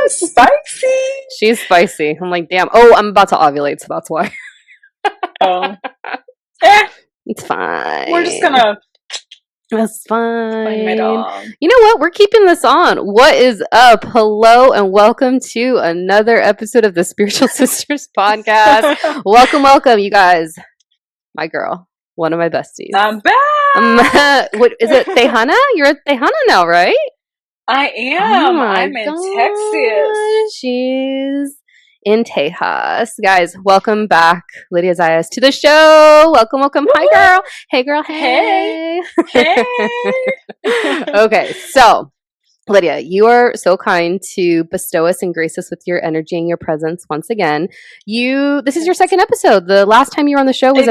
Spicy. She's spicy. I'm like, damn. Oh, I'm about to ovulate, so that's why. Oh. It's fine. We're just gonna... That's fine. Blame it on. You know what? We're keeping this on. What is up? Hello and welcome to another episode of the Spiritual Sisters podcast. Welcome, you guys. My girl. One of my besties. I'm back. What is it? Tejana? You're at Tejana now, right? I am. Oh I'm in Texas. She's in Tejas. Guys, welcome back, Lidia Zayas, to the show. Welcome. Woo! Hi, girl. Hey, girl. Hey. Okay, so Lidia, you are so kind to bestow us and grace us with your energy and your presence once again. This is your second episode. The last time you were on the show was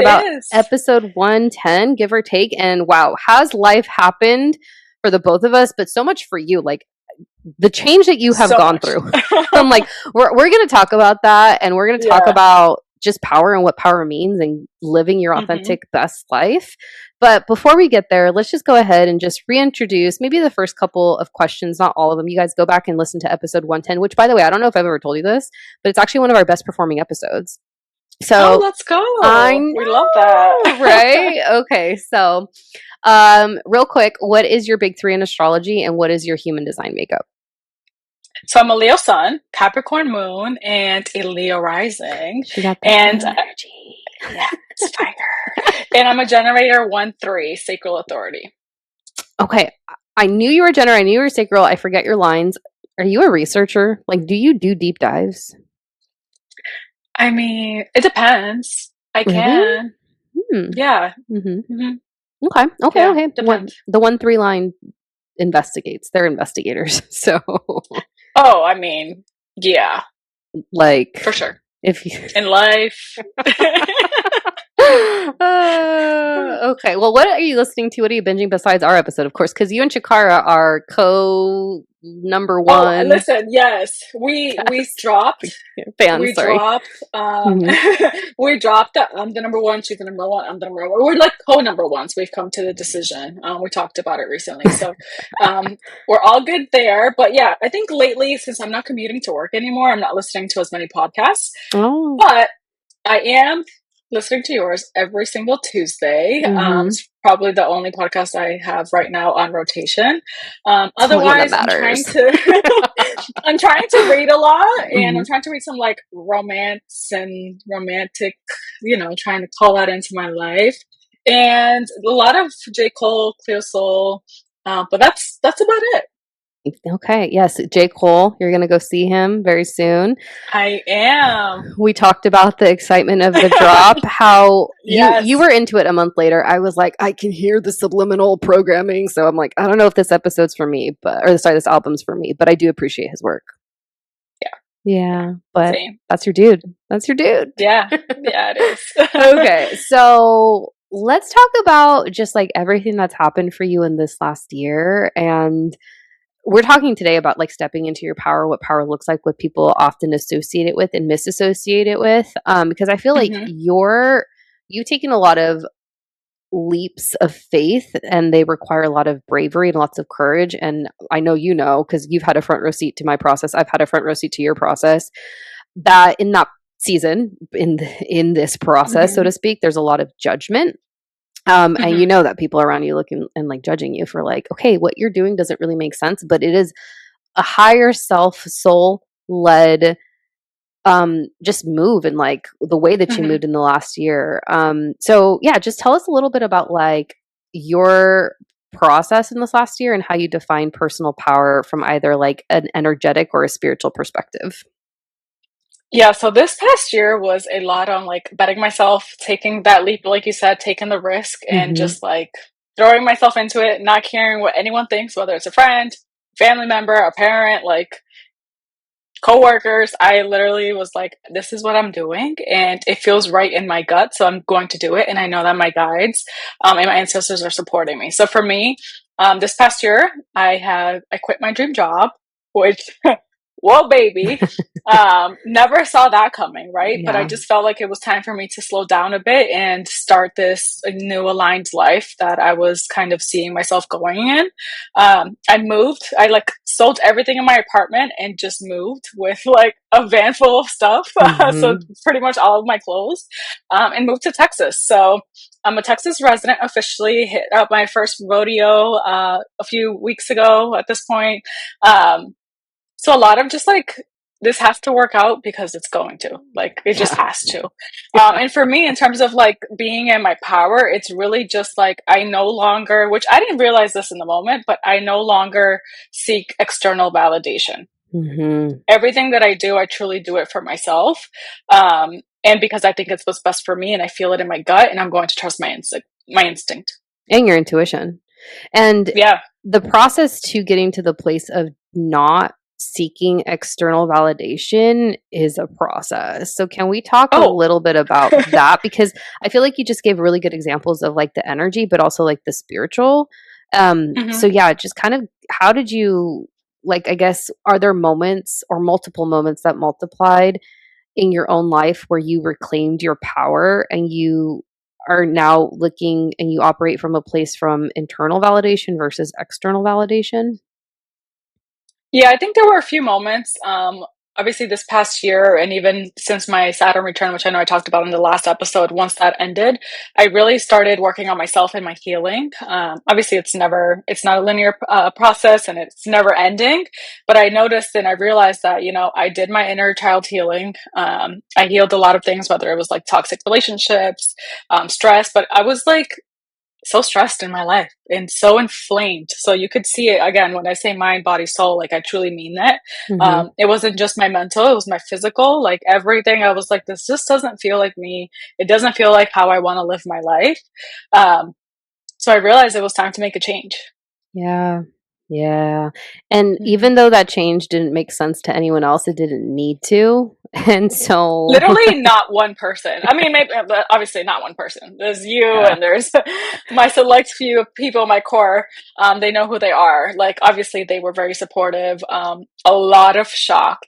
episode 110, give or take. And wow, has life happened for the both of us, but so much for you, like the change that you have gone through. I'm like, we're going to talk about that, and we're going to talk about just power and what power means and living your authentic best life. But before we get there, let's just go ahead and just reintroduce maybe the first couple of questions, not all of them. You guys go back and listen to episode 110, which, by the way, I don't know if I've ever told you this, but it's actually one of our best performing episodes. So let's go. We love that. Right? Okay. So real quick, what is your big three in astrology and what is your human design makeup? So I'm a Leo sun, Capricorn moon, and a Leo rising. She got that energy. Yeah, it's fire. And I'm a generator 1-3, sacral authority. Okay. I knew you were a generator. I knew you were sacral. I forget your lines. Are you a researcher? Like, do you do deep dives? I mean, it depends. I can. Yeah. Okay. Depends. The 1-3 line investigates. They're investigators. So. Oh, I mean, yeah. Like. For sure. If you in life. Okay. Well, what are you listening to? What are you binging besides our episode, of course? Because you and Chikara are number one. Oh, listen, yes, we dropped. Fans, we sorry. dropped. We dropped. I'm the number one. She's the number one. I'm the number one. We're like number ones. We've come to the decision. We talked about it recently, so we're all good there. But yeah, I think lately, since I'm not commuting to work anymore, I'm not listening to as many podcasts. Oh. But I am listening to yours every single Tuesday. It's probably the only podcast I have right now on rotation. Otherwise, I'm trying to read a lot, and I'm trying to read some like romance and romantic, trying to call that into my life, and a lot of J. Cole, Cleo Soul. But that's about it. Okay. Yes. J. Cole, you're going to go see him very soon. I am. We talked about the excitement of the drop, how you were into it a month later. I was like, I can hear the subliminal programming. So I'm like, I don't know if this episode's for me, this album's for me, but I do appreciate his work. Yeah. But That's your dude. Yeah. Yeah, it is. Okay. So let's talk about just like everything that's happened for you in this last year. And we're talking today about like stepping into your power, what power looks like, what people often associate it with and misassociate it with. Because I feel like you've taken a lot of leaps of faith and they require a lot of bravery and lots of courage. And I know because you've had a front row seat to my process. I've had a front row seat to your process. That in that season, in this process, so to speak, there's a lot of judgment. And that people around you looking and like judging you for like, okay, what you're doing doesn't really make sense, but it is a higher self, soul led, just move and like the way that you moved in the last year. So yeah, just tell us a little bit about like your process in this last year and how you define personal power from either like an energetic or a spiritual perspective. Yeah, so this past year was a lot on like betting myself, taking that leap, like you said, taking the risk and just like throwing myself into it, not caring what anyone thinks, whether it's a friend, family member, a parent, like coworkers. I literally was like, this is what I'm doing and it feels right in my gut, so I'm going to do it. And I know that my guides and my ancestors are supporting me. So for me, this past year, I quit my dream job, which whoa, baby. Never saw that coming, right? But I Yeah. just felt like it was time for me to slow down a bit and start this new aligned life that I was kind of seeing myself going in. I moved. I like sold everything in my apartment and just moved with like a van full of stuff. So Mhm. pretty much all of my clothes, and moved to Texas. So I'm a Texas resident officially. Hit up my first rodeo a few weeks ago at this point. So a lot of just like this has to work out because it's going to, like, it just Yeah. has to. And for me, in terms of like being in my power, it's really just like I no longer, which I didn't realize this in the moment, but I no longer seek external validation. Mhm. Everything that I do, I truly do it for myself. And because I think it's what's best for me and I feel it in my gut and I'm going to trust my instinct, my instinct. And your intuition. And Yeah. the process to getting to the place of not seeking external validation is a process. So can we talk a Oh. little bit about that? Because I feel like you just gave really good examples of like the energy, but also like the spiritual. Hmm. So yeah, just kind of how did you like, I guess, are there moments or multiple moments that multiplied in your own life where you reclaimed your power and you are now looking and you operate from a place from internal validation versus external validation? Yeah, I think there were a few moments. Obviously, this past year, and even since my Saturn return, which I know I talked about in the last episode, once that ended, I really started working on myself and my healing. Obviously, it's not a linear process and it's never ending. But I noticed and I realized that, I did my inner child healing. I healed a lot of things, whether it was like toxic relationships, stress, but I was like, so stressed in my life and so inflamed. So you could see it again when I say mind, body, soul, like I truly mean that. Mhm. It wasn't just my mental, it was my physical, like everything. I was like, this just doesn't feel like me. It doesn't feel like how I want to live my life. Um, so I realized it was time to make a change. Yeah. Yeah. And Mhm. even though that change didn't make sense to anyone else, it didn't need to. And so Literally not one person. I mean, maybe, but obviously not one person. There's you yeah. and there's my select few people, my core. They know who they are. Like, obviously they were very supportive. A lot of shocked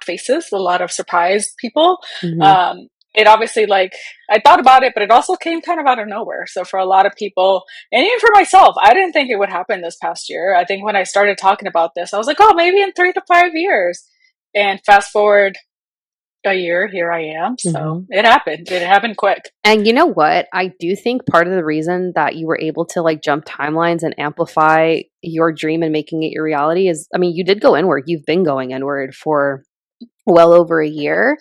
faces, a lot of surprised people. Mhm. It obviously, like, I thought about it, but it also came kind of out of nowhere. So for a lot of people, and even for myself, I didn't think it would happen this past year. I think when I started talking about this, I was like, oh, maybe in 3 to 5 years. And fast forward a year, here I am. So Mhm. it happened. It happened quick. And you know what? I do think part of the reason that you were able to like jump timelines and amplify your dream and making it your reality is, I mean, you did go inward. You've been going inward for well over a year.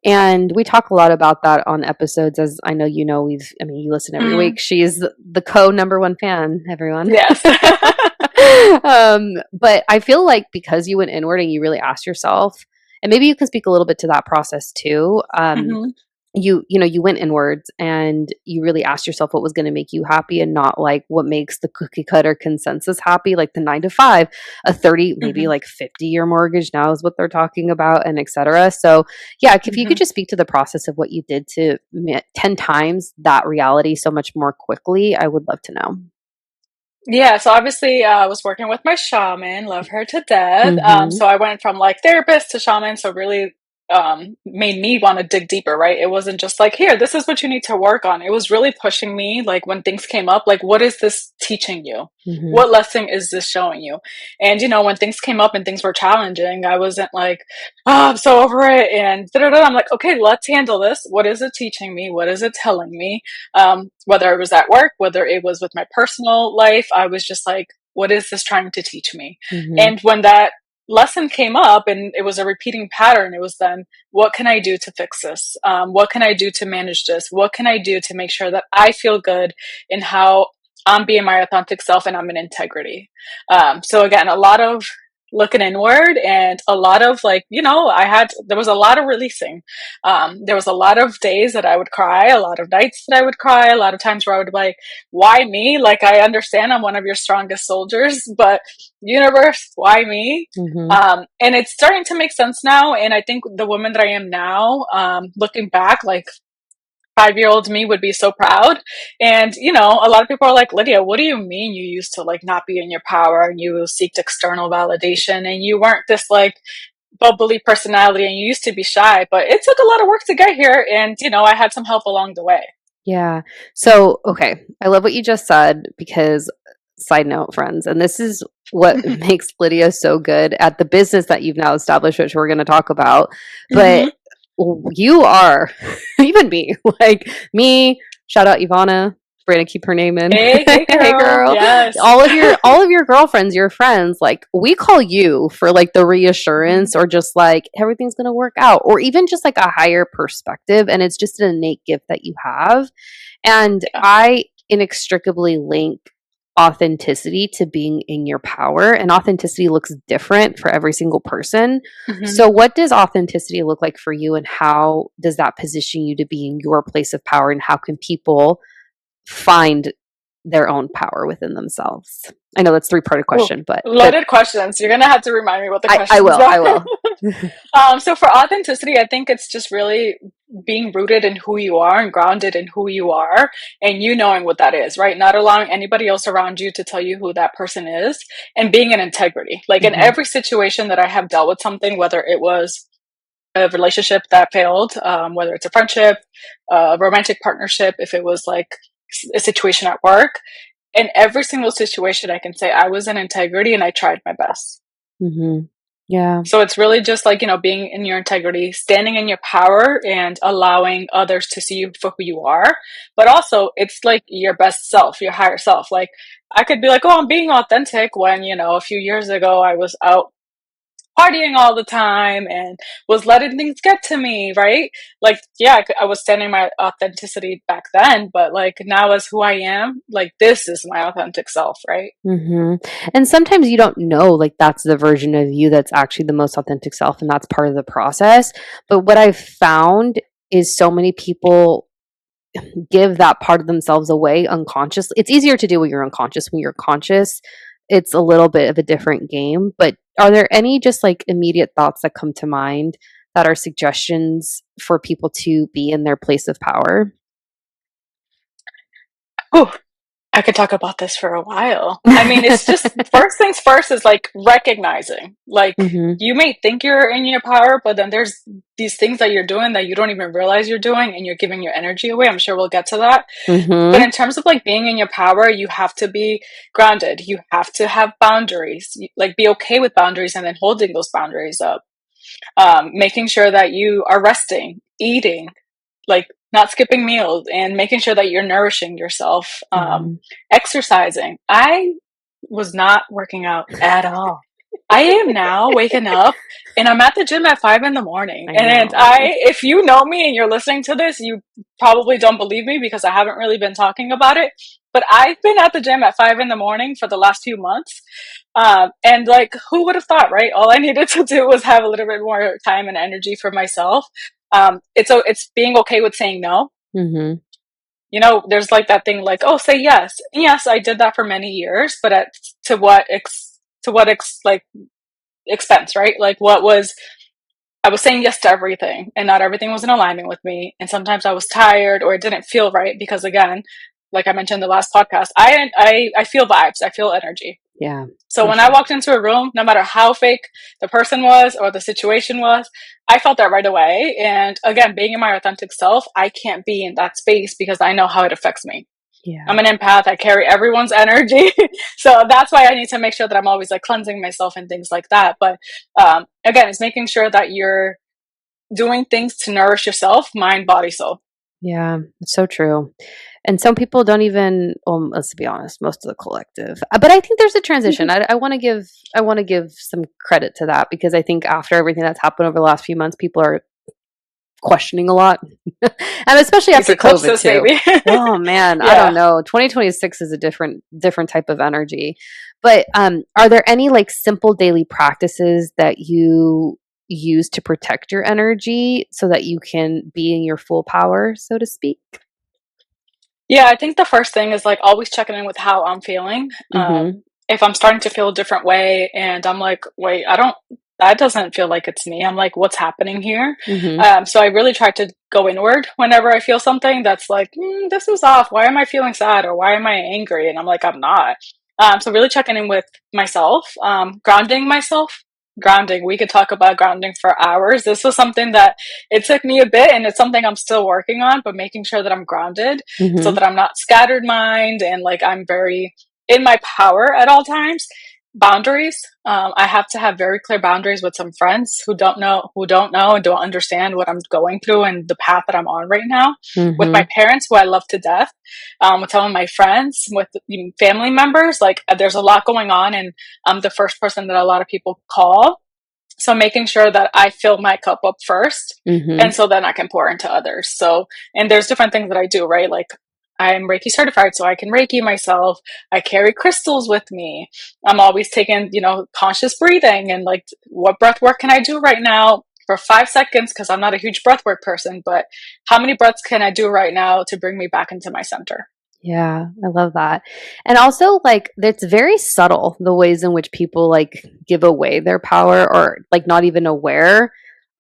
And we talk a lot about that on episodes, as I know you know, I mean, you listen every Mm, week. She's the co number one fan, everyone. yes. But I feel like because you went inward and you really asked yourself, and maybe you can speak a little bit to that process too. Hmm. You went inwards and you really asked yourself what was going to make you happy and not like what makes the cookie cutter consensus happy, like the 9 to 5, a 30, maybe Hmm. like 50-year mortgage now is what they're talking about, and etc. So yeah, if you could Hmm. just speak to the process of what you did to 10 times that reality so much more quickly, I would love to know. Yeah, so obviously, I was working with my shaman, love her to death. Mm-hmm. So I went from like therapist to shaman, so really made me want to dig deeper, right? It wasn't just like, here, this is what you need to work on. It was really pushing me, like when things came up, like, what is this teaching you? Mm-hmm. What lesson is this showing you? And, when things came up and things were challenging, I wasn't like, oh, I'm so over it. And da-da-da. I'm like, okay, let's handle this. What is it teaching me? What is it telling me? Whether it was at work, whether it was with my personal life, I was just like, what is this trying to teach me? Mm-hmm. And when that lesson came up and it was a repeating pattern, it was then, what can I do to fix this? What can I do to manage this? What can I do to make sure that I feel good in how I'm being my authentic self and I'm in integrity? So again, a lot of looking inward and a lot of like, there was a lot of releasing. There was a lot of days that I would cry, a lot of nights that I would cry, a lot of times where I would be like, why me? Like, I understand I'm one of your strongest soldiers, but universe, why me? Mm-hmm. And it's starting to make sense now. And I think the woman that I am now, looking back, like, 5-year-old me would be so proud. And, a lot of people are like, Lydia, what do you mean you used to like not be in your power and you seeked external validation and you weren't this like bubbly personality and you used to be shy, but it took a lot of work to get here. And, I had some help along the way. Yeah. So, okay. I love what you just said because, side note, friends, and this is what makes Lydia so good at the business that you've now established, which we're going to talk about. But you are, even me, like me, shout out Ivana. We're gonna keep her name in. Hey, hey, girl. Hey, girl. Yes. All of your girlfriends, your friends, like we call you for like the reassurance or just like everything's gonna work out, or even just like a higher perspective. And it's just an innate gift that you have. And I inextricably link authenticity to being in your power, and authenticity looks different for every single person. So what does authenticity look like for you, and how does that position you to be in your place of power, and how can people find their own power within themselves? I know that's a three-parted question, but loaded questions. You're gonna have to remind me what the questions are. I will. So for authenticity, I think it's just really being rooted in who you are and grounded in who you are, and you knowing what that is, right? Not allowing anybody else around you to tell you who that person is, and being in integrity. Like in every situation that I have dealt with something, whether it was a relationship that failed, whether it's a friendship, a romantic partnership, if it was like a situation at work, in every single situation, I can say I was in integrity and I tried my best. Yeah. So it's really just like, being in your integrity, standing in your power and allowing others to see you for who you are. But also it's like your best self, your higher self. Like I could be like, oh, I'm being authentic when, a few years ago I was out partying all the time and was letting things get to me, right? Like, yeah, I was standing my authenticity back then, but like now as who I am, like this is my authentic self, right? And sometimes you don't know, like that's the version of you that's actually the most authentic self, and that's part of the process. But what I've found is so many people give that part of themselves away unconsciously. It's easier to do when you're unconscious. When you're conscious, it's a little bit of a different game. But are there any just like immediate thoughts that come to mind that are suggestions for people to be in their place of power? Whew. I could talk about this for a while. I mean, it's just first things first is like recognizing, like you may think you're in your power, but then there's these things that you're doing that you don't even realize you're doing and you're giving your energy away. I'm sure we'll get to that. But in terms of like being in your power, you have to be grounded. You have to have boundaries, like be okay with boundaries and then holding those boundaries up. Making sure that you are resting, eating, like not skipping meals and making sure that you're nourishing yourself, exercising. I was not working out at all. I am now waking up and I'm at the gym at 5 in the morning. If you know me and you're listening to this, you probably don't believe me because I haven't really been talking about it. But I've been at the gym at 5 in the morning for the last few months. And like, who would have thought, right? All I needed to do was have a little bit more time and energy for myself. It's being okay with saying no. There's like that thing like, oh, say yes. Yes, I did that for many years, but to what expense, right? Like I was saying yes to everything and not everything was in alignment with me. And sometimes I was tired or it didn't feel right because again, like I mentioned in the last podcast, I feel vibes. I feel energy. Yeah. So when I walked into a room, no matter how fake the person was or the situation was, I felt that right away. And again, being in my authentic self, I can't be in that space because I know how it affects me. Yeah. I'm an empath. I carry everyone's energy. So that's why I need to make sure that I'm always like cleansing myself and things like that. But again, it's making sure that you're doing things to nourish yourself, mind, body, soul. Yeah, it's so true. And some people don't even, let's be honest, most of the collective. But I think there's a transition. I want to give some credit to that because I think after everything that's happened over the last few months, people are questioning a lot, and especially after COVID too. Oh man, yeah. I don't know. 2026 is a different type of energy. But are there any like simple daily practices that you use to protect your energy so that you can be in your full power, so to speak? Yeah, I think the first thing is like always checking in with how I'm feeling. If I'm starting to feel a different way and I'm like, wait, I don't that doesn't feel like it's me. I'm like, what's happening here? Mm-hmm. So I really try to go inward whenever I feel something that's like, this is off. Why am I feeling sad or why am I angry? And I'm like, I'm not. So really checking in with myself, grounding myself. Grounding. We could talk about grounding for hours. This was something that it took me a bit, and it's something I'm still working on, but making sure that I'm grounded so Mm-hmm. that I'm not scattered mind and like I'm very in my power at all times. Boundaries. I have to have very clear boundaries with some friends who don't know and don't understand what I'm going through and the path that I'm on right now. With Mm-hmm. my parents, who I love to death, with some of my friends, with even family members, like there's a lot going on, and I'm the first person that a lot of people call. So making sure that I fill my cup up first, Mm-hmm. and so then I can pour into others. So, and there's different things that I do, right? Like I'm Reiki certified, so I can Reiki myself. I carry crystals with me. I'm always taking, conscious breathing and like, what breath work can I do right now for 5 seconds? Because I'm not a huge breath work person, but how many breaths can I do right now to bring me back into my center? Yeah, I love that. And also, like, it's very subtle the ways in which people like give away their power or like not even aware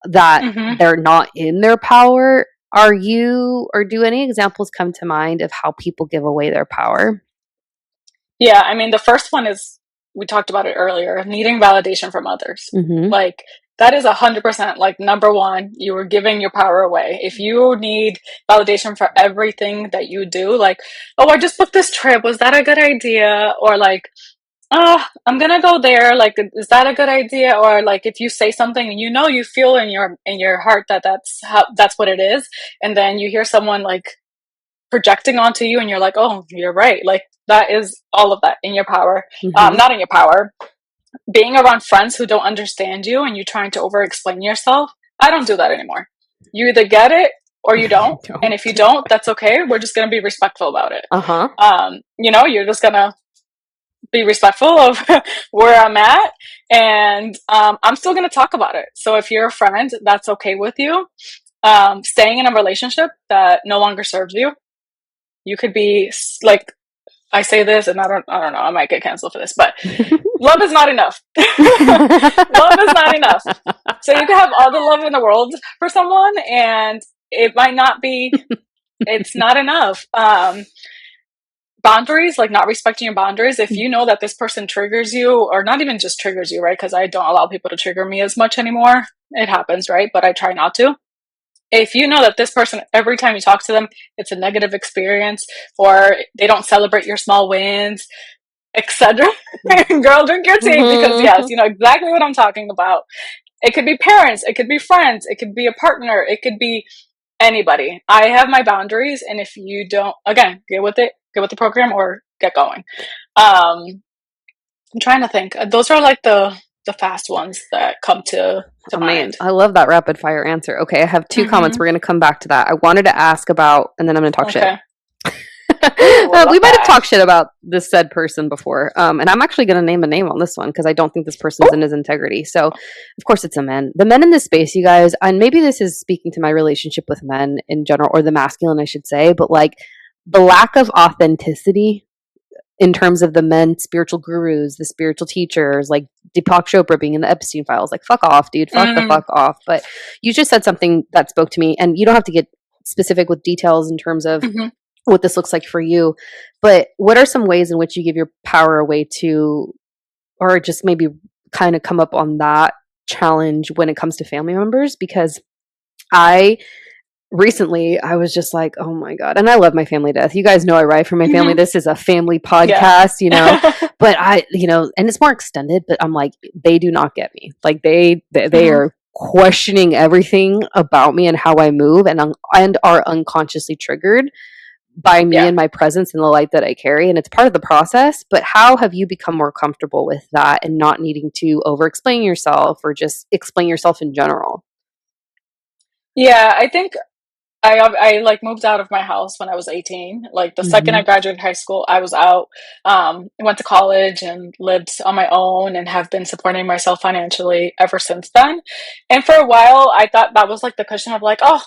that Hmm. they're not in their power. Are you, or do any examples come to mind of how people give away their power? Yeah, I mean, the first one is, we talked about it earlier, needing validation from others. Mm-hmm. Like, that is 100% like number one, you are giving your power away. If you need validation for everything that you do, like, oh, I just booked this trip, was that a good idea? Or like, oh, I'm gonna go there, like, is that a good idea? Or like, if you say something and you feel in your heart that that's what it is, and then you hear someone like projecting onto you and you're like, oh, you're right, like that is all of that in your power. Mm-hmm. Not in your power. Being around friends who don't understand you and you trying to over explain yourself, I don't do that anymore. You either get it or you don't, and if you Don't. don't, that's okay. We're just going to be respectful about it. Uh-huh. You're just going to be respectful of where I'm at, and I'm still going to talk about it. So if you're a friend that's okay with you staying in a relationship that no longer serves you, you could be like, I say this, and I don't know, I might get canceled for this, but love is not enough. Love is not enough. So you can have all the love in the world for someone, and it might not be. It's not enough. Boundaries, like not respecting your boundaries. If you know that this person triggers you, or not even just triggers you, right? Because I don't allow people to trigger me as much anymore. It happens, right? But I try not to. If you know that this person, every time you talk to them, it's a negative experience, or they don't celebrate your small wins, etc. Girl, drink your tea, because yes, Mm-hmm. you know exactly what I'm talking about. It could be parents, it could be friends, it could be a partner, it could be anybody. I have my boundaries, and if you don't, again, get with the program or get going. I'm trying to think. Those are like the fast ones that come to Oh man, mind. I love that rapid fire answer. Okay, I have two comments. Hmm. We're going to come back to that. I wanted to ask about, and then I'm going to talk shit. Okay. Ooh, I We love might have that. talked shit about this said person before, and I'm actually going to name a name on this one because I don't think this person's Oh. in his integrity. So, of course, it's a man. The men in this space, you guys, and maybe this is speaking to my relationship with men in general, or the masculine, I should say, but like the lack of authenticity in terms of the men spiritual gurus, the spiritual teachers, like Deepak Chopra being in the Epstein files. Like, fuck off, dude. Fuck the Mm, fuck off. But you just said something that spoke to me, and you don't have to get specific with details in terms of mhm. what this looks like for you. But what are some ways in which you give your power away to, or just maybe kind of come up on that challenge when it comes to family members? Because I recently I was just like, oh my God. And I love my family death. You guys know I write for my family. Mhm. This is a family Yeah. podcast, but and it's more extended, but I'm like, they do not get me. Like they Mhm. are questioning everything about me and how I move, and are unconsciously triggered by me Yeah. and my presence and the light that I carry. And it's part of the process. But how have you become more comfortable with that and not needing to over explain yourself or just explain yourself in general? Yeah, I think I like moved out of my house when I was 18. Like the second Mm-hmm. I graduated high school, I was out. Went to college and lived on my own, and have been supporting myself financially ever since then. And for a while, I thought that was like the cushion of like, oh,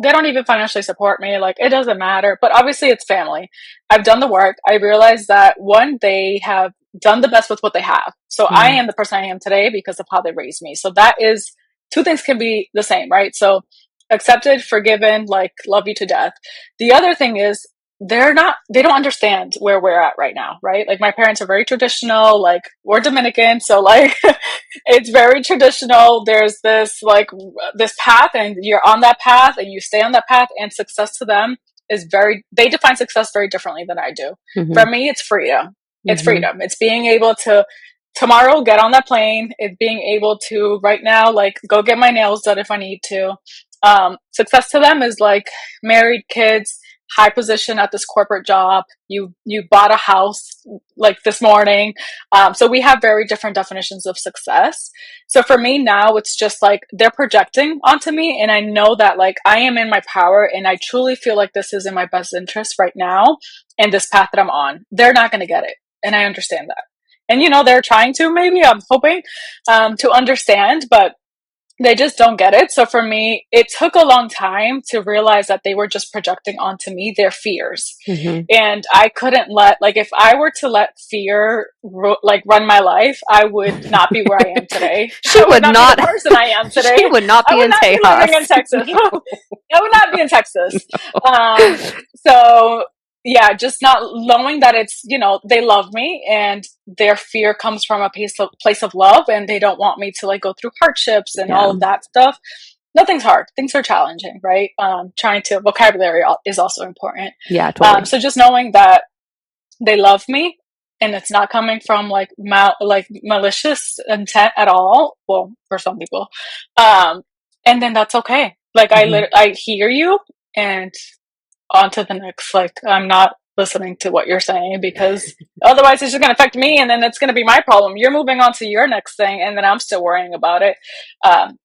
they don't even financially support me. Like it doesn't matter. But obviously, it's family. I've done the work. I realized that one, they have done the best with what they have. So I am the person I am today because of how they raised me. So that is, two things can be the same, right? So accepted, forgiven, like love you to death. The other thing is they don't understand where we're at right now, right? Like my parents are very traditional, like we're Dominican, so like it's very traditional. There's this like this path, and you're on that path and you stay on that path, and success to them is very, they define success very differently than I do. For Mm-hmm. me, it's freedom. It's Mm-hmm. freedom. It's being able to tomorrow get on that plane. It's being able to right now like go get my nails done if I need to. Success to them is like married, kids, high position at this corporate job. You bought a house like this morning. So we have very different definitions of success. So for me now, it's just like they're projecting onto me, and I know that like I am in my power, and I truly feel like this is in my best interest right now, and this path that I'm on. They're not going to get it, and I understand that. And they're trying to, maybe I'm hoping to understand, but they just don't get it. So for me, it took a long time to realize that they were just projecting onto me their fears. Mm-hmm. And I couldn't like, if I were to let fear like run my life, I would not be where I am today. She I would would not be the not. person I am She today. would not I be would in not be living in Tejas. Texas. No. I would not be in Texas. Um, so yeah, just not knowing that it's, they love me, and their fear comes from a place of love, and they don't want me to like go through hardships and Yeah. all of that stuff. Nothing's hard. Things are challenging, right? Trying to vocabulary is also important. Yeah, totally. So just knowing that they love me, and it's not coming from like like malicious intent at all. Well, for some people, and then that's okay. Like Mm-hmm. I hear you, and on to the next. Like I'm not listening to what you're saying, because otherwise it's just going to affect me, and then it's going to be my problem. You're moving on to your next thing, and then I'm still worrying about it.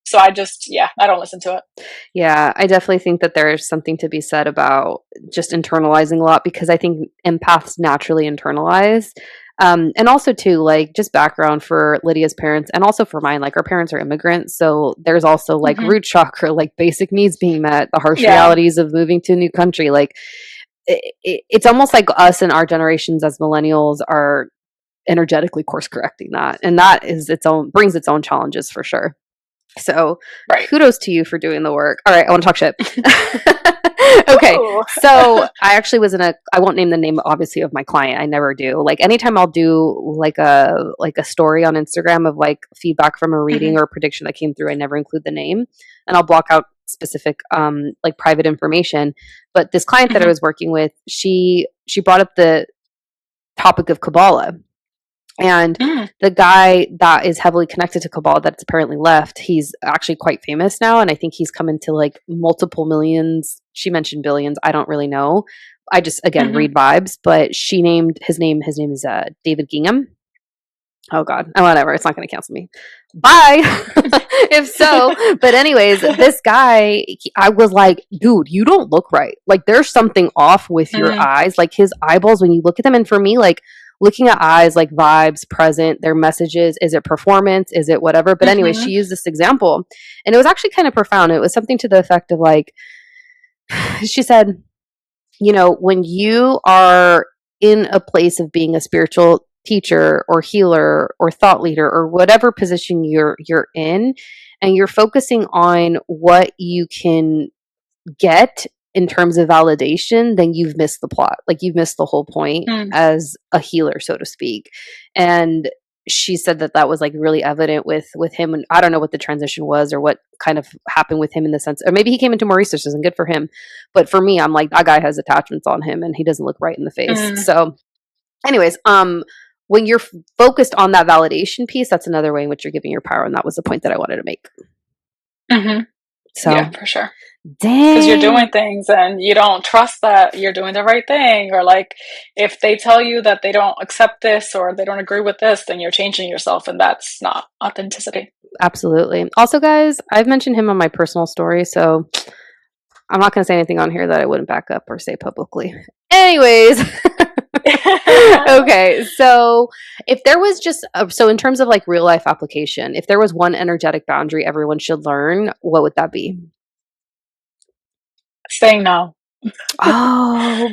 So I just, yeah, I don't listen to it. Yeah, I definitely think that there's something to be said about just internalizing a lot, because I think empaths naturally internalize. And also too, like just background for Lydia's parents and also for mine, like our parents are immigrants. So there's also like Hmm. root shock or like basic needs being met, the harsh Yeah. realities of moving to a new country. Like it's almost like us and our generations as millennials are energetically course correcting that. And that is its own, brings its own challenges for sure. So Right. kudos to you for doing the work. All right, I want to talk shit. Okay, Ooh. so I actually was in a, I won't name the name obviously of my client. I never do. Like anytime I'll do like a story on Instagram of like feedback from a Hmm. reading or a prediction that came through, I never include the name, and I'll block out specific like private information. But this client that I Hmm. was working with, she brought up the topic of Kabbalah. And Mm. the guy that is heavily connected to Cabal that's apparently left, he's actually quite famous now. And I think he's come into like multiple millions. She mentioned billions. I don't really know. I just, again, Hmm. read vibes. But she named his name is David Gingham. Oh, God. Oh, whatever. It's not going to cancel me. Bye. If so. But, anyways, this guy, I was like, dude, you don't look right. Like, there's something off with your Mm. eyes. Like, his eyeballs, when you look at them, and for me, like, looking at eyes, like vibes, present, their messages, is it performance? Is it whatever? But, anyway, Hmm. she used this example, and it was actually kind of profound. It was something to the effect of, like, she said, when you are in a place of being a spiritual teacher or healer or thought leader or whatever position you're in, and you're focusing on what you can get in terms of validation, then you've missed the plot. Like you've missed the whole point Mm. as a healer, so to speak. And she said that that was like really evident with him, and I don't know what the transition was or what kind of happened with him in the sense, or maybe he came into more researches and good for him. But for me, I'm like, that guy has attachments on him and he doesn't look right in the face. Mm. So anyways, when you're focused on that validation piece, that's another way in which you're giving your power, and that was the point that I wanted to make. Hmm. So Yeah, for sure. Because you're dang. doing things and you don't trust that you're doing the right thing, or like if they tell you that they don't accept this or they don't agree with this, then you're changing yourself, and that's not authenticity. Absolutely. Also, guys, I've mentioned him on my personal story, so I'm not going to say anything on here that I wouldn't back up or say publicly. Anyways, okay. So, if there was just so in terms of like real life application, if there was one energetic boundary everyone should learn, what would that be? Saying no. Oh,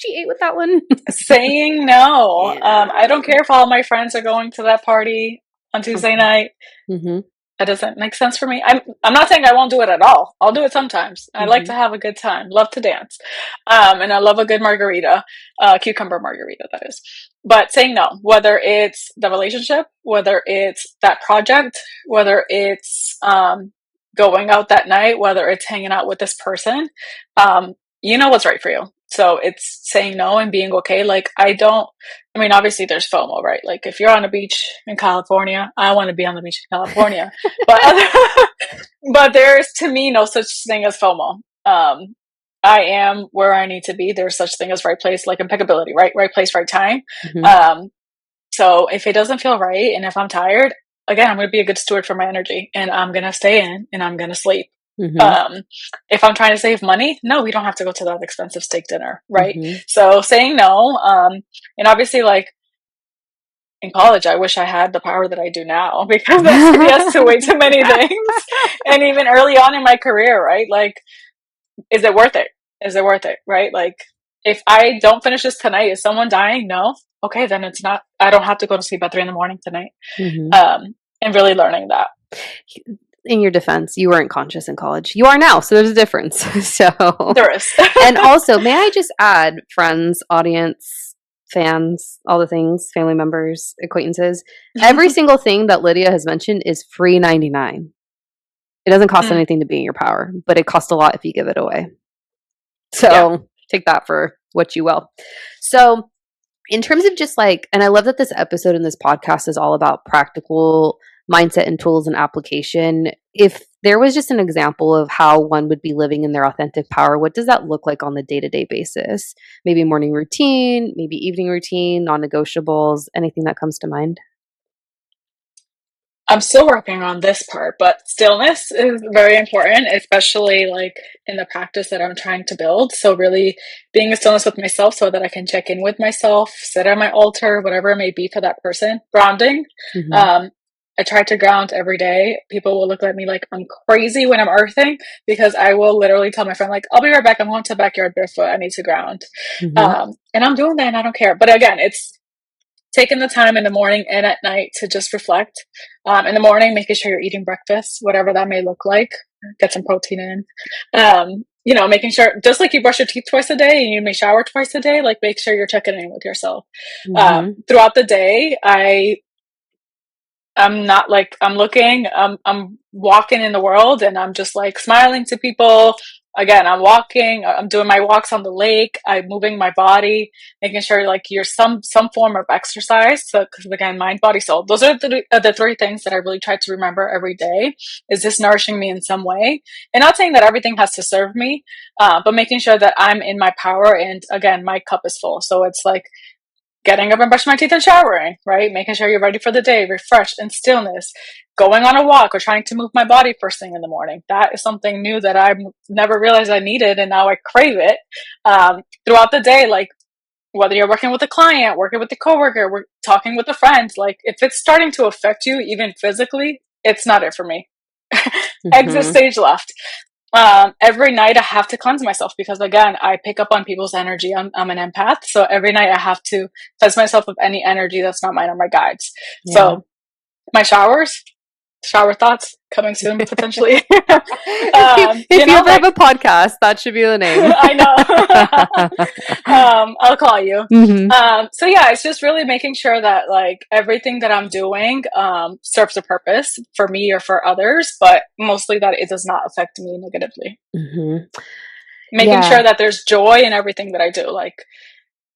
She ate with that one. Saying no. I Yeah. don't care if all my friends are going to that party on Tuesday Okay. night. Mm-hmm. That doesn't make sense for me. I'm not saying I won't do it at all. I'll do it sometimes. I like Mm-hmm. to have a good time. Love to dance. And I love a good margarita, cucumber margarita, that is. But saying no, whether it's the relationship, whether it's that project, whether it's going out that night, whether it's hanging out with this person, you know what's right for you. So it's saying no and being okay. Like, I mean, obviously there's FOMO, right? Like, if you're on a beach in California, I want to be on the beach in California. But but there's, to me, no such thing as FOMO. I am where I need to be. There's such thing as right place, like impeccability, right? Right place, right time. Mm-hmm. Um, so if it doesn't feel right and if I'm tired, again, I'm going to be a good steward for my energy and I'm going to stay in and I'm going to sleep. Mm-hmm. Um, if I'm trying to save money, no, we don't have to go to that expensive steak dinner, right? Mm-hmm. So saying no, and obviously, like, in college, I wish I had the power that I do now because I said yes to way too many things. And even early on in my career, right? Like, is it worth it? Is it worth it? Right? Like, if I don't finish this tonight, is someone dying? No. Okay, then it's not, I don't have to go to sleep at 3 a.m. tonight. Mm-hmm. And really learning that. In your defense, you weren't conscious in college. You are now, so there's a difference. So, There is. and also, may I just add, friends, audience, fans, all the things, family members, acquaintances, every single thing that Lidia has mentioned is free 99. It doesn't cost Mm, anything to be in your power, but it costs a lot if you give it away. yeah. So take that for what you will. So, in terms of just like, and I love that this episode and this podcast is all about practical mindset and tools and application. If there was just an example of how one would be living in their authentic power, what does that look like on the day-to-day basis? Maybe morning routine, maybe evening routine, non-negotiables, anything that comes to mind? I'm still working on this part, but stillness is very important, especially like in the practice that I'm trying to build. So really being in stillness with myself so that I can check in with myself, sit at my altar, whatever it may be for that person. Grounding. Mm-hmm. Um, I try to ground every day. People will look at me like I'm crazy when I'm earthing because I will literally tell my friend, like, I'll be right back. I'm going to the backyard barefoot. I need to ground. Mm-hmm. And I'm doing that and I don't care. But again, it's taking the time in the morning and at night to just reflect. In the morning, making sure you're eating breakfast, whatever that may look like, get some protein in. Making sure, just like you brush your teeth twice a day and you may shower twice a day, like make sure you're checking in with yourself. Mm-hmm. Throughout the day, I'm not like I'm looking, I'm walking in the world and I'm just like smiling to people. Again, I'm walking, I'm doing my walks on the lake, I'm moving my body, making sure like you're some form of exercise. So, because again, mind, body, soul, those are the three things that I really try to remember every day. Is this nourishing me in some way? And not saying that everything has to serve me, but making sure that I'm in my power. And again, my cup is full. So it's like, getting up and brushing my teeth and showering, right? Making sure you're ready for the day, refreshed in stillness, going on a walk or trying to move my body first thing in the morning. That is something new that I've never realized I needed and now I crave it. Throughout the day, like whether you're working with a client, working with a coworker, we're talking with a friend, like if it's starting to affect you, even physically, it's not it for me. Exit Mm-hmm. stage left. Every night I have to cleanse myself because again, I pick up on people's energy. I'm an empath. So every night I have to cleanse myself of any energy that's not mine or my guides. Yeah. So my shower thoughts coming soon, potentially. If you ever have Like, a podcast, that should be the name. I know. I'll call you. Mm-hmm. So yeah, it's just really making sure that like everything that I'm doing serves a purpose for me or for others, but mostly that it does not affect me negatively. Mm-hmm. Making Yeah. sure that there's joy in everything that I do. Like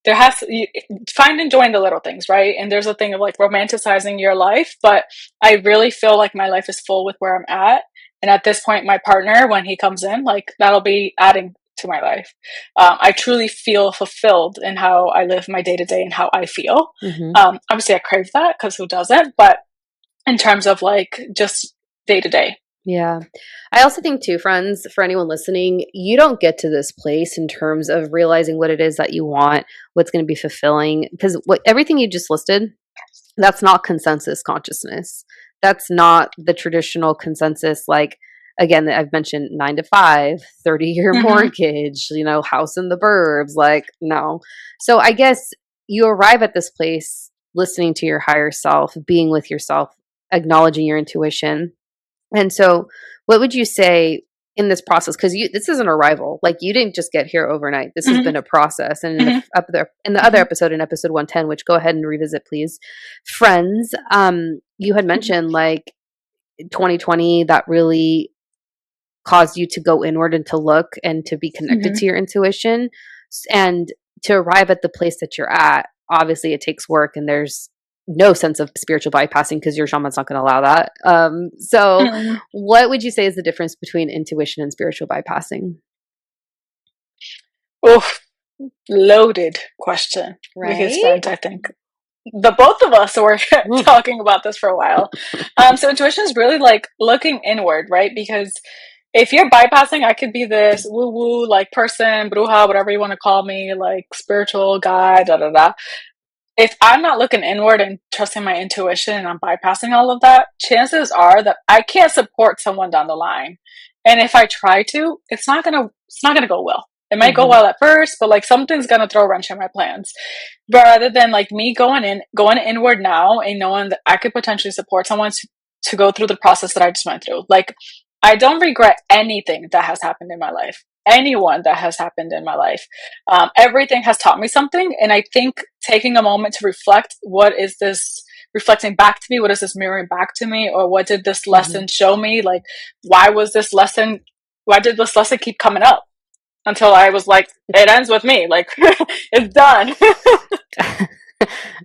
there has to you, find and joy in the little things, right? And there's a thing of like romanticizing your life, but I really feel like my life is full with where I'm at. And at this point, my partner, when he comes in, like that'll be adding to my life. I truly feel fulfilled in how I live my day to day and how I feel. Mm-hmm. Obviously, I crave that because who doesn't? But in terms of like just day to day. Yeah. I also think, too, friends, for anyone listening, you don't get to this place in terms of realizing what it is that you want, what's going to be fulfilling. Because everything you just listed, that's not consensus consciousness. That's not the traditional consensus, like, again, I've mentioned 9 to 5, 30-year Mm-hmm. mortgage, house in the burbs, like, no. So I guess you arrive at this place listening to your higher self, being with yourself, acknowledging your intuition. And so what would you say in this process? Because this is an arrival. Like, you didn't just get here overnight. This has Mm-hmm. been a process. And Mm-hmm. in the other episode, in episode 110, which go ahead and revisit, please, friends, you had Mm-hmm. mentioned like 2020 that really caused you to go inward and to look and to be connected Mm-hmm. to your intuition. And to arrive at the place that you're at, obviously it takes work, and there's no sense of spiritual bypassing because your shaman's not going to allow that. So Mm-hmm. what would you say is the difference between intuition and spiritual bypassing? Oof, loaded question. Because Right? friends, I think the both of us were Oof. talking about this for a while. So intuition is really like looking inward, right? Because if you're bypassing, I could be this woo woo like person, bruja, whatever you want to call me, like spiritual guy, da da da. If I'm not looking inward and trusting my intuition and I'm bypassing all of that, chances are that I can't support someone down the line. And if I try to, it's not gonna go well. It might go Hmm. well at first, but like something's gonna throw a wrench in my plans. But rather than like me going inward now and knowing that I could potentially support someone to go through the process that I just went through. Like, I don't regret anything that has happened in my life. Anyone that has happened in my life. Everything has taught me something. And I think taking a moment to reflect, what is this reflecting back to me? What is this mirroring back to me? Or what did this Hmm. lesson show me? Like, why did this lesson keep coming up? Until I was like, it ends with me. Like, it's done.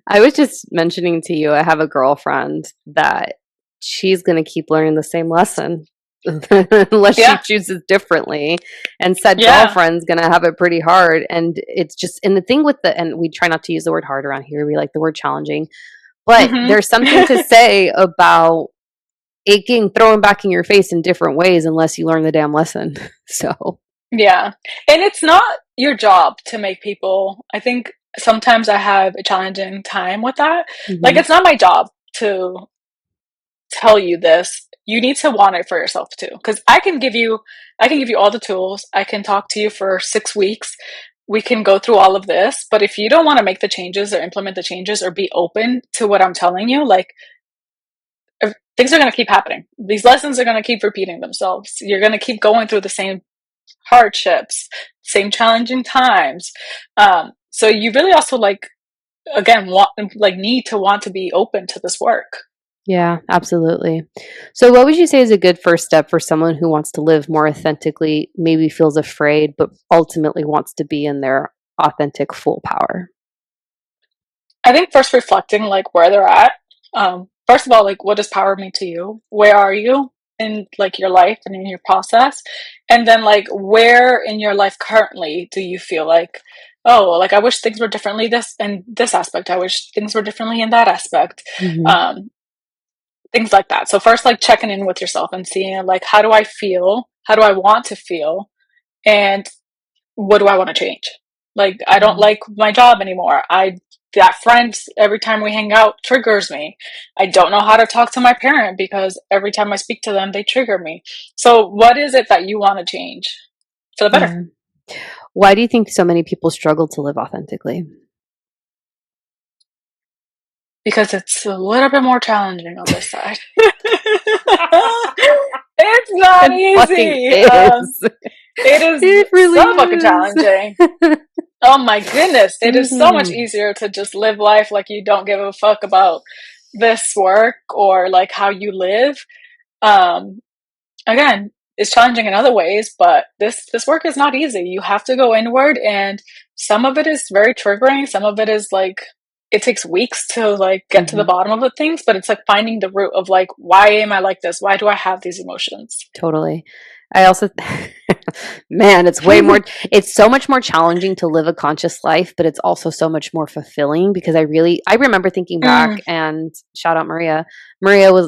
I was just mentioning to you, I have a girlfriend that she's going to keep learning the same lesson unless she Yeah. chooses differently. And said Yeah. girlfriend's going to have it pretty hard. And it's just, and the thing with and we try not to use the word hard around here. We like the word challenging, but Mm-hmm. there's something to say about it getting thrown back in your face in different ways unless you learn the damn lesson. So, Yeah. And it's not your job to make people, I think sometimes I have a challenging time with that. Like, mhm, it's not my job to tell you this. You need to want it for yourself too. Because I can give you all the tools. I can talk to you for 6 weeks. We can go through all of this. But if you don't want to make the changes or implement the changes or be open to what I'm telling you, like, things are going to keep happening. These lessons are going to keep repeating themselves. You're going to keep going through the same hardships, same challenging times. So you really also like, again, need to want to be open to this work. yeah, absolutely. So, what would you say is a good first step for someone who wants to live more authentically, maybe feels afraid, but ultimately wants to be in their authentic full power? I think first reflecting like where they're at. First of all, like, what does power mean to you? Where are you in like your life and in your process? And then like, where in your life currently do you feel like, oh, like I wish things were differently this and this aspect. I wish things were differently in that aspect. Hmm. Um, Things like that. So first, like checking in with yourself and seeing like, how do I feel? How do I want to feel? And what do I want to change? Like, I don't Hmm. like my job anymore. That friend, every time we hang out, triggers me. I don't know how to talk to my parent because every time I speak to them, they trigger me. So what is it that you want to change for the better? Yeah. Why do you think so many people struggle to live authentically? Because it's a little bit more challenging on this side. It's not It fucking easy. is. It is It really so fucking is. challenging. Oh my goodness. It is so much Hmm. easier to just live life like you don't give a fuck about this work or like how you live. Um, Again, it's challenging in other ways, but this work is not easy. You have to go inward, and some of it is very triggering. Some of it is like it takes weeks to like get to the Hmm. bottom of the things, but it's like finding the root of like, why am I like this? Why do I have these emotions? Totally. I also, man, it's so much more challenging to live a conscious life, but it's also so much more fulfilling because I remember thinking back, Mm, and shout out Maria.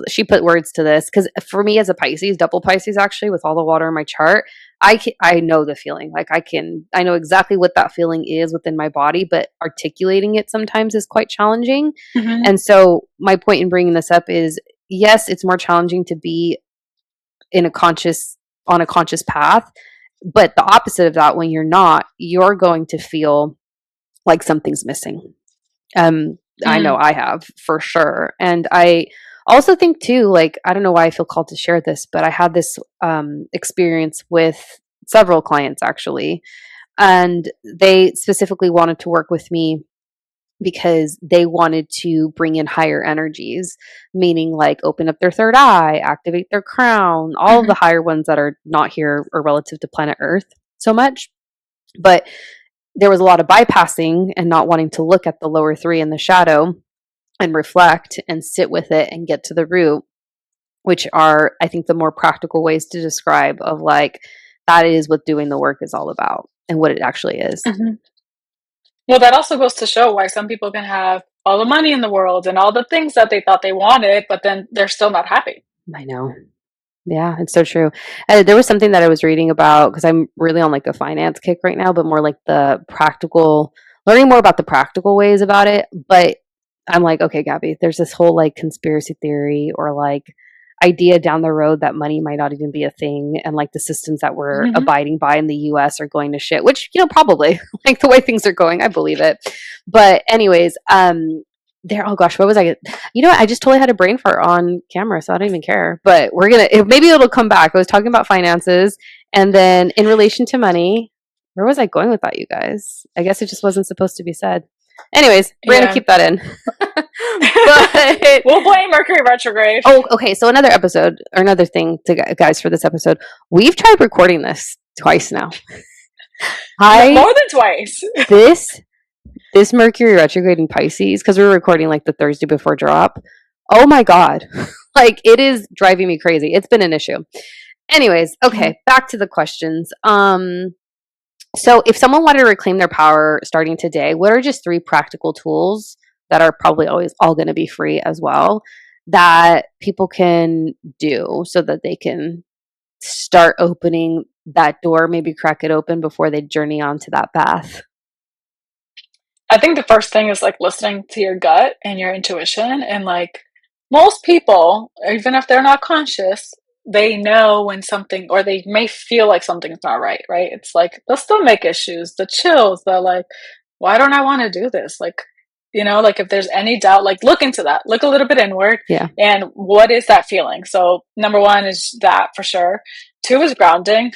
She put words to this because for me as a Pisces, double Pisces actually, with all the water in my chart, I know the feeling. Like I know exactly what that feeling is within my body, but articulating it sometimes is quite challenging. mhm, And so my point in bringing this up is, yes, it's more challenging to be in a conscious on a conscious path. But the opposite of that, when you're not, you're going to feel like something's missing. Um, I know Mm-hmm. I have for sure. And I also think too, like, I don't know why I feel called to share this, but I had this experience with several clients actually. And they specifically wanted to work with me because they wanted to bring in higher energies, meaning like open up their third eye, activate their crown, all of the higher ones that are not here or relative to planet Earth so much. But there was a lot of bypassing and not wanting to look at the lower three in the shadow and reflect and sit with it and get to the root, which are, I think, the more practical ways to describe of like, that is what doing the work is all about and what it actually is. Mm-hmm. Well, that also goes to show why some people can have all the money in the world and all the things that they thought they wanted, but then they're still not happy. I know. Yeah, it's so true. There was something that I was reading about because I'm really on like a finance kick right now, but more like the practical, learning more about the practical ways about it. But I'm like, okay, Gabby, there's this whole like conspiracy theory or like idea down the road that money might not even be a thing, and like the systems that we're Mm-hmm. abiding by in the US are going to shit, which, probably like the way things are going, I believe it. But anyways, there, oh gosh, what was I? I just totally had a brain fart on camera, so I don't even care. But we're gonna, maybe it'll come back. I was talking about finances, and then in relation to money, where was I going with that, you guys? I guess it just wasn't supposed to be said. Anyways, we're gonna Yeah. keep that in. But We'll blame Mercury retrograde. oh, okay. So another episode or another thing to guys for this episode, we've tried recording this twice now. More than twice. This Mercury retrograde in Pisces, because we were recording like the Thursday before drop. Oh my God. Like, it is driving me crazy. It's been an issue. Anyways, okay, back to the questions. So if someone wanted to reclaim their power starting today, what are just 3 practical tools that are probably always all going to be free as well that people can do so that they can start opening that door, maybe crack it open before they journey onto that path? I think the first thing is like listening to your gut and your intuition. And like most people, even if they're not conscious, they know when something, or they may feel like something's not right, right? It's like the stomach issues, the chills, the like, why don't I want to do this? Like, like if there's any doubt, like look into that, look a little bit inward. Yeah. And what is that feeling? So number 1 is that for sure. 2 is grounding.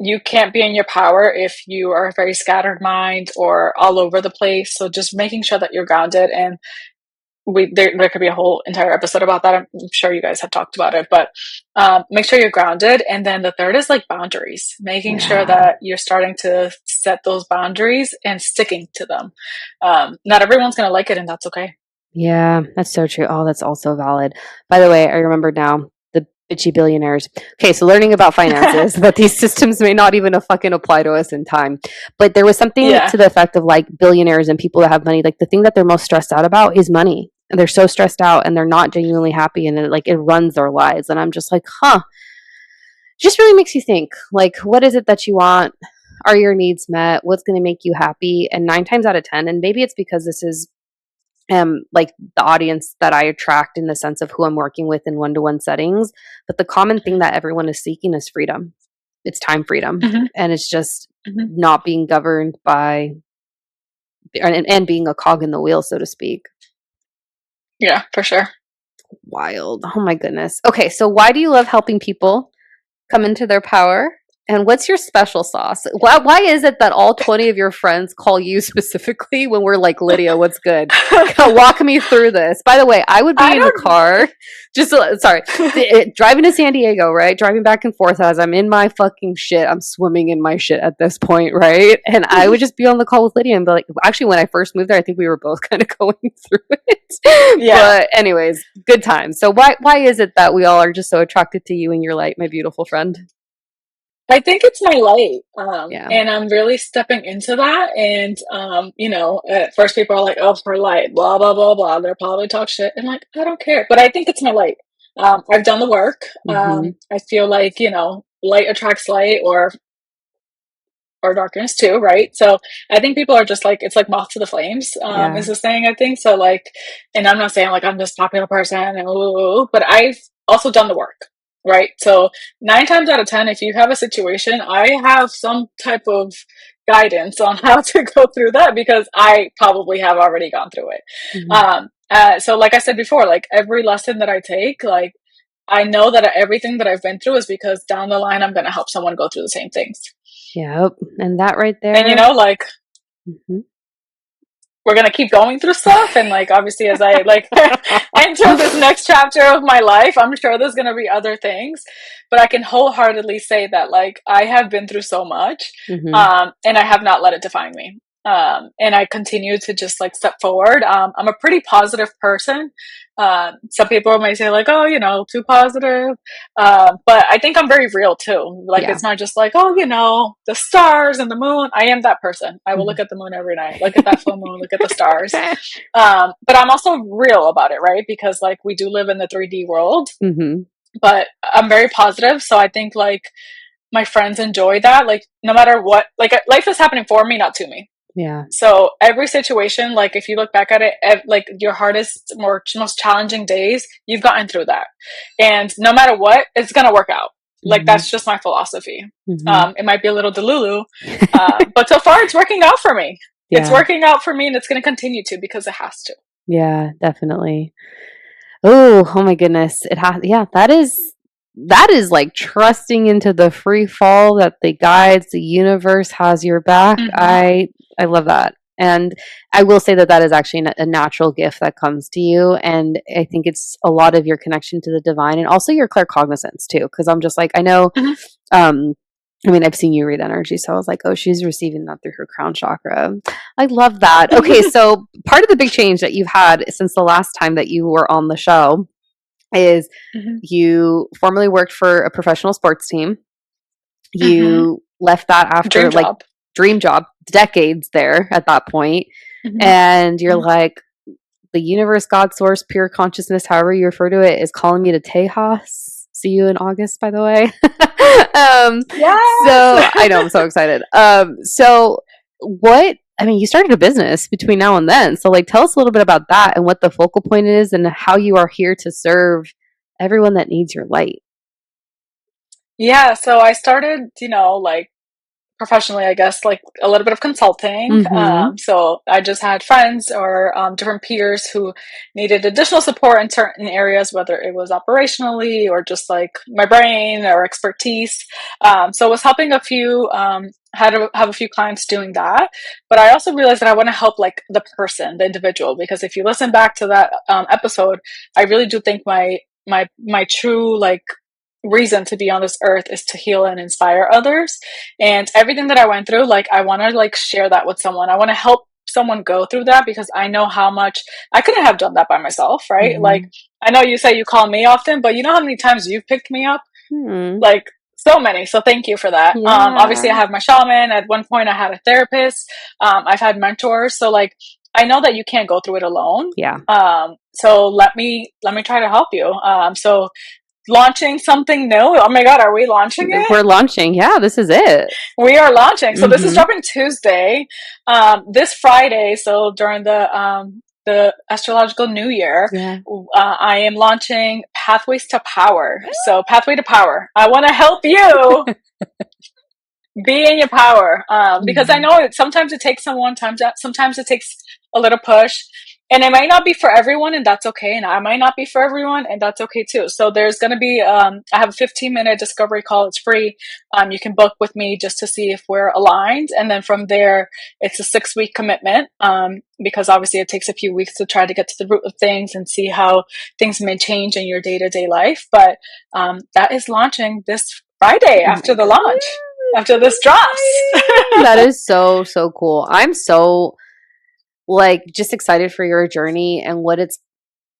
You can't be in your power if you are a very scattered mind or all over the place. So just making sure that you're grounded, and there could be a whole entire episode about that. I'm sure you guys have talked about it, but make sure you're grounded. And then the third is like boundaries, making sure that you're starting to set those boundaries and sticking to them. Not everyone's going to like it, and that's okay. Yeah, that's so true. Oh, that's also valid. By the way, I remember now the bitchy billionaires. Okay, so learning about finances, that these systems may not even fucking apply to us in time. But there was something to the effect of like billionaires and people that have money, like the thing that they're most stressed out about is money. And they're so stressed out and they're not genuinely happy, and it runs their lives. And I'm just like, just really makes you think, like, what is it that you want? Are your needs met? What's going to make you happy? And 9 times out of 10, and maybe it's because this is like the audience that I attract in the sense of who I'm working with in one-to-one settings. But the common thing that everyone is seeking is freedom. It's time freedom. Mm-hmm. And it's just not being governed by, and being a cog in the wheel, so to speak. Yeah, for sure. Wild. Oh my goodness. Okay, so why do you love helping people come into their power? And what's your special sauce? Why is it that all 20 of your friends call you specifically when we're like, Lydia, what's good? Walk me through this. By the way, I would be in the car, driving to San Diego, right? Driving back and forth as I'm in my fucking shit. I'm swimming in my shit at this point, right? And I would just be on the call with Lydia and be like, actually, when I first moved there, I think we were both kind of going through it. Yeah. But anyways, good times. So why is it that we all are just so attracted to you and your light, my beautiful friend? I think it's my light. And I'm really stepping into that. And, at first people are like, oh, her light, blah, blah, blah, blah. They'll probably talk shit. And like, I don't care. But I think it's my light. I've done the work. I feel like, light attracts light, or darkness too, right? So I think people are just like, it's like moth to the flames, is the saying, I think. So like, and I'm not saying like I'm this popular person, but I've also done the work. right? So 9 times out of 10, if you have a situation, I have some type of guidance on how to go through that because I probably have already gone through it. Hmm. So like I said before, like every lesson that I take, like I know that everything that I've been through is because down the line I'm going to help someone go through the same things. Yep. And that right And there. like Mhm. we're gonna keep going through stuff, and like obviously as I like enter this next chapter of my life, I'm sure there's gonna be other things, but I can wholeheartedly say that like I have been through so much, Mhm. and I have not let it define me. And I continue to just like step forward. I'm a pretty positive person. Some people may say like, oh, too positive. But I think I'm very real too. Like Yeah. it's not just like, oh, the stars and the moon. I am that person. I will look Mhm. at the moon every night, look at that full moon, look at the stars. But I'm also real about it, right? Because like we do live in the 3D world, Mhm. but I'm very positive. So I think like my friends enjoy that. Like no matter what, like life is happening for me, not to me. Yeah. So every situation, like if you look back at it, like your hardest, most challenging days, you've gotten through that, and no matter what, it's gonna work out. Like Mhm. that's just my philosophy. Mhm. It might be a little delulu, but so far it's working out for me. It's Yeah. working out for me, and it's gonna continue to because it has to. Yeah, definitely. Oh my goodness. It has, yeah, that is like trusting into the free fall that the guides, the universe has your back. Mm-hmm. I love that. And I will say that that is actually a natural gift that comes to you. And I think it's a lot of your connection to the divine and also your claircognizance too. Cause I'm just like, I know, Mm-hmm. um, I mean, I've seen you read energy, so I was like, oh, she's receiving that through her crown chakra. I love that. Okay, so part of the big change that you've had since the last time that you were on the show is Mm-hmm. you formerly worked for a professional sports team. Mm-hmm. You left that after Dream like job. dream job, decades there at that point, Mm-hmm. and you're like, the universe, God, source, pure consciousness, however you refer to it, is calling me to Tejas. See you in August, by the way. Yes. So I know I'm so excited. So what? I mean, you started a business between now and then. So like, tell us a little bit about that and what the focal point is, and how you are here to serve everyone that needs your light. Yeah. So I started, like professionally, I guess, like a little bit of consulting. Mm-hmm. So I just had friends or different peers who needed additional support in certain areas, whether it was operationally or just like my brain or expertise. So I was helping a few, had to have a few clients doing that. But I also realized that I want to help like the person, the individual, because if you listen back to that episode, I really do think my true like reason to be on this earth is to heal and inspire others, and everything that I went through, like I want to like share that with someone. I want to help someone go through that because I know how much I couldn't have done that by myself, right? Like Mm-hmm. I know you say you call me often, but you know how many times you've picked me up? Hmm. Like so many. So thank you for that. Obviously I Yeah. have my shaman. At one point I had a therapist. I've had mentors. So like I know that you can't go through it alone. Yeah. So let me try to help you. So launching something new. Oh my god, are we launching it? We're launching. Yeah, this is it. We are launching. So this is Mm-hmm. dropping Tuesday. This Friday, so during the astrological new year, Yeah. I am launching Pathways to Power. So Pathway to Power. I want to help you be in your power, because I Mhm. know sometimes it takes someone, sometimes it takes a little push, and it might not be for everyone, and that's okay, and I might not be for everyone, and that's okay too. So there's going to be I have a 15-minute discovery call. It's free. You can book with me just to see if we're aligned, and then from there it's a 6-week commitment, because obviously it takes a few weeks to try to get to the root of things and see how things may change in your day-to-day life. But that is launching this Friday Oh my after the god. launch, It's after so this drops. exciting. That is so so cool. I'm so like just excited for your journey and what it's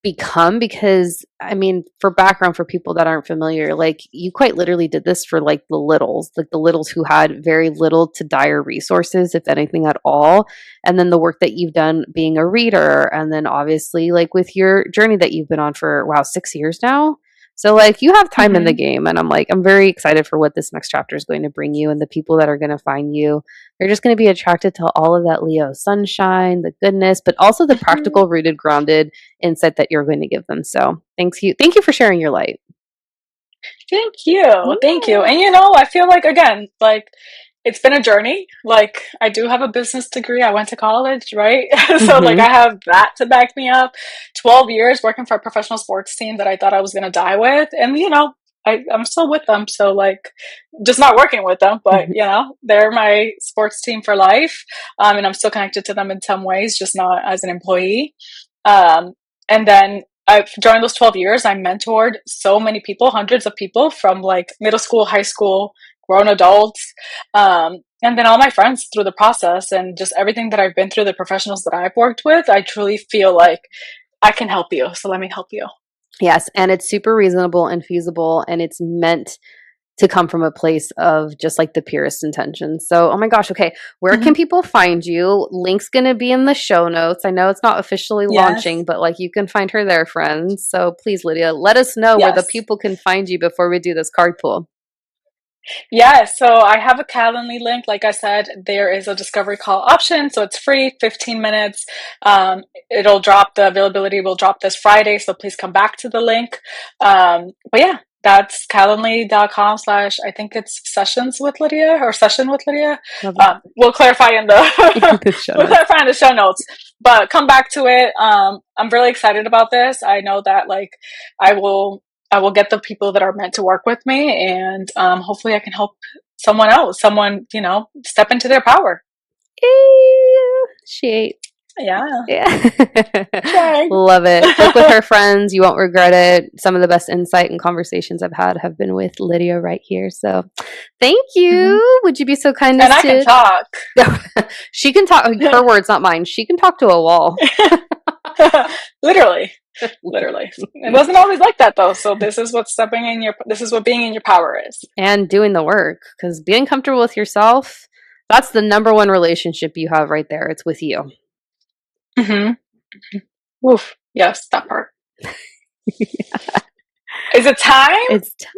become, because I mean, for background for people that aren't familiar, like you quite literally did this for like the littles who had very little to dire resources, if anything at all. And then the work that you've done being a reader, and then obviously like with your journey that you've been on for wow, 6 years now. So like you have time in the Mm-hmm. game, and I'm very excited for what this next chapter is going to bring you, and the people that are going to find you. They're just going to be attracted to all of that Leo sunshine, the goodness, but also the Mm-hmm. practical, rooted, grounded insight that you're going to give them. So thank you for sharing your light. Thank you. Thank you. Yeah. And I feel like, again, like it's been a journey. Like I do have a business degree. I went to college, right? So like Mm-hmm. I have that to back me up. 12 years working for a professional sports team that I thought I was going to die with. And I'm still with them. So like just not working with them, but they're my sports team for life. And I'm still connected to them in some ways, just not as an employee. And then during those 12 years, I mentored so many people, hundreds of people from like middle school, high school, grown adults, and then all my friends through the process and just everything that I've been through, the professionals that I've worked with. I truly feel like I can help you. So let me help you. Yes, and it's super reasonable and feasible, and it's meant to come from a place of just like the purest intention. So, oh my gosh, okay, where can Mm-hmm. people find you? Link's going to be in the show notes. I know it's not officially Yes. launching, but like you can find her there, friends. So please, Lydia, let us know where the Yes. people can find you before we do this card pull. Yeah, so I have a Calendly link. Like I said, there is a discovery call option, so it's free, 15 minutes. The availability will drop this Friday, so please come back to the link. But yeah, that's calendly.com/ I think it's sessions with Lydia or session with Lydia. Love it. We'll clarify in In the the show we'll notes. clarify in the show notes. But come back to it. I'm really excited about this. I know that like I will get the people that are meant to work with me, and hopefully I can help someone else, step into their power. She ate. Yeah. Yeah. Tried. Love it. Book with her friends. You won't regret it. Some of the best insight and conversations I've had have been with Lydia right here. So thank Mm-hmm. you. Would you be so kind And as I can to talk. She can talk her words, not mine. She can talk to a wall. Literally. Literally. It wasn't always like that though. So this is what being in your power is. And doing the work. Because being comfortable with yourself, that's the number one relationship you have right there. It's with you. Mm-hmm. Oof. Yes, that part. Is it time? It's time.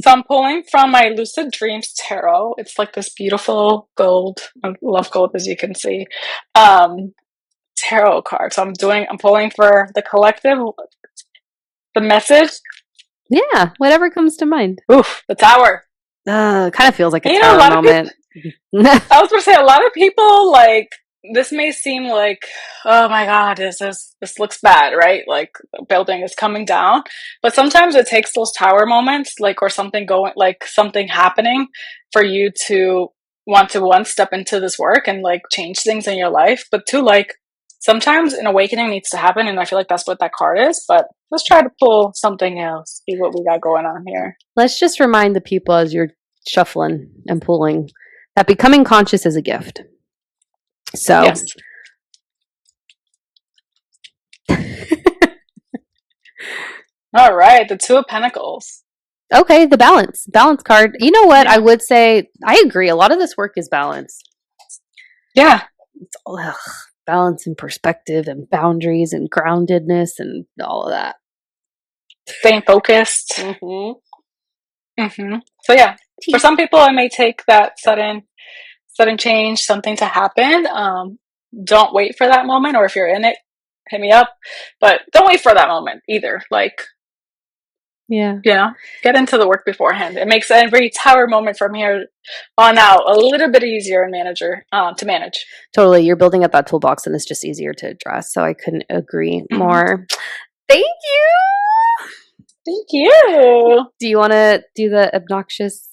So I'm pulling from my Lucid Dreams Tarot. It's like this beautiful gold. I love gold, as you can see. Tarot card. So I'm pulling for the collective, the message. Yeah, whatever comes to mind. Oof, the Tower. Kind of feels like a And, tower a lot of moment. people, I was going to say, a lot of people like this may seem like, oh my God, this looks bad, right? Like the building is coming down. But sometimes it takes those tower moments, like, or something happening for you to want to one, step into this work and like change things in your life. But two, like sometimes an awakening needs to happen. And I feel like that's what that card is. But let's try to pull something else, see what we got going on here. Let's just remind the people as you're shuffling and pulling that becoming conscious is a gift. So, yes. All right, the Two of Pentacles. Okay, the balance card. You know what? Yeah. I would say I agree. A lot of this work is balance. Yeah. It's balance and perspective and boundaries and groundedness and all of that. Staying focused. Mm-hmm. Mm-hmm. So yeah, for some people, it may take that sudden change, something to happen. Don't wait for that moment, or if you're in it, hit me up. But don't wait for that moment either. Like, get into the work beforehand. It makes every tower moment from here on out a little bit easier to manage. Totally. You're building up that toolbox and it's just easier to address. So I couldn't agree more. Thank you. Thank you. Do you want to do the obnoxious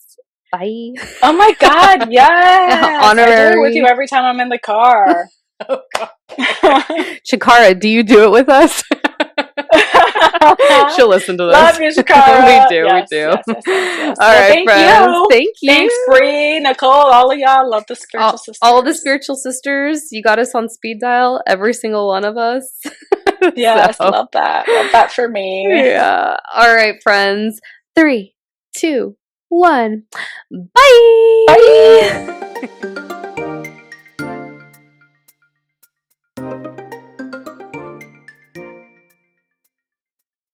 bye? Oh my God, yes. Honorary. I do it with you every time I'm in the car. Oh God. Shakara, do you do it with us? She'll listen to this. Love you, Shakara. we do. Yes. All right, friends. Thank you. Thanks, Bree, Nicole, all of y'all. Love the spiritual sisters. All the spiritual sisters. You got us on speed dial, every single one of us. Yes, love that. Love that for me. Yeah. All right, friends. 3, 2, 1. Bye. Bye.